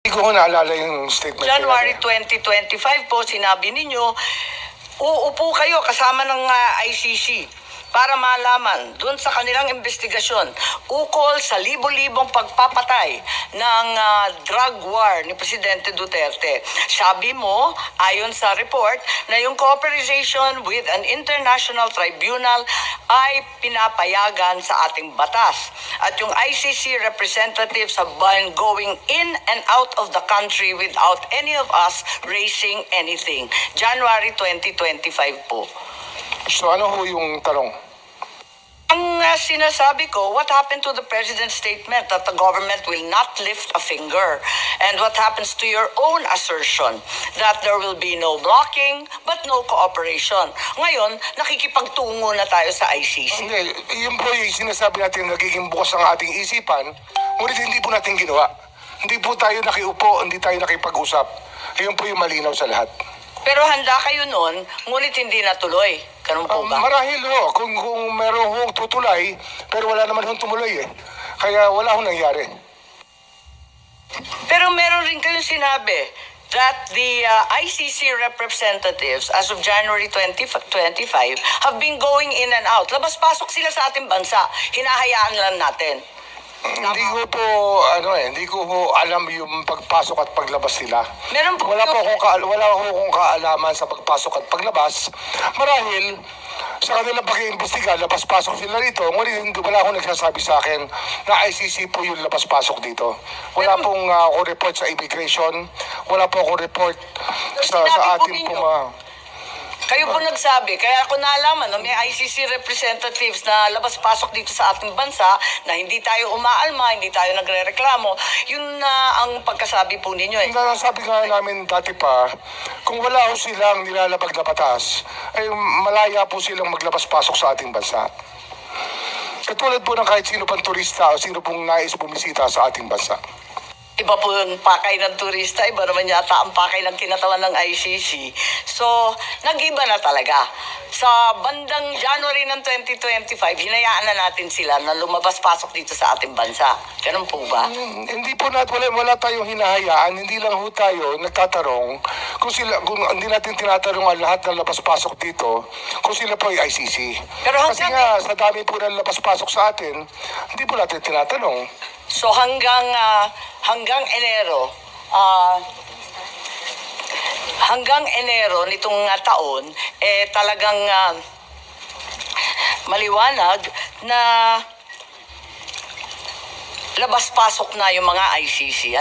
Hindi ko naalala yung statement. January 2025 po, sinabi ninyo, uupo kayo kasama ng ICC para malaman dun sa kanilang investigasyon ukol sa libo-libong pagpapatay ng drug war ni Presidente Duterte. Sabi mo, ayon sa report, na yung cooperation with an international tribunal ay pinapayagan sa ating batas. At yung ICC representatives have been going in and out of the country without any of us raising anything. January 2025 po. So ano ho yung tanong? Ang sinasabi ko, what happened to the President's statement that the government will not lift a finger? And what happens to your own assertion that there will be no blocking but no cooperation? Ngayon, nakikipagtungo na tayo sa ICC. Hindi, yun po yung sinasabi natin nagiging bukas ang ating isipan, ngunit hindi po natin ginawa. Hindi po tayo nakiupo, hindi tayo nakipag-usap. Yun po yung malinaw sa lahat. Pero handa kayo noon, ngunit hindi natuloy. Ganun po ba? Marahil ho, kung meron hong tutulay, pero wala naman hong tumuloy eh. Kaya wala hong nangyari. Pero meron rin kayong sinabi that the ICC representatives as of January 2025 have been going in and out. Labas-pasok sila sa ating bansa. Hinahayaan lang natin. Hindi ko po, hindi ko ho alam yung pagpasok at paglabas nila. Meron po Wala akong kaalaman sa pagpasok at paglabas. Marahil, sa kanilang pag-iimbestiga, labas-pasok sila rito. Ngunit wala akong nagsasabi sa akin na ICC po yung labas-pasok dito. Wala pong akong report sa immigration. Wala po akong report sa ating pong... Kayo po nagsabi, kaya ako naalaman na may ICC representatives na labas-pasok dito sa ating bansa na hindi tayo umaalma, hindi tayo nagre-reklamo. Yun na ang pagkasabi po ninyo eh. Sabi nga namin dati pa, kung wala ho silang nilalabag na batas, ay malaya po silang maglabas-pasok sa ating bansa. Katulad po ng kahit sino pang turista o sino pong nais bumisita sa ating bansa. Iba po yung pakay ng turista, iba naman yata ang pakay ng kinatawan ng ICC. So, nag-iba na talaga. Sa bandang January ng 2025, hinayaan na natin sila na lumabas-pasok dito sa ating bansa. Ganun po ba? Hindi po wala tayong hinahayaan, hindi lang ho tayo nagtatarong kung hindi natin tinatarong ang lahat ng labas-pasok dito kung sila po ay ICC. Pero kasi nga, sa dami po ng labas-pasok sa atin, hindi po natin tinatanong. So hanggang Enero nitong taon talagang maliwanag na labas-pasok na yung mga ICC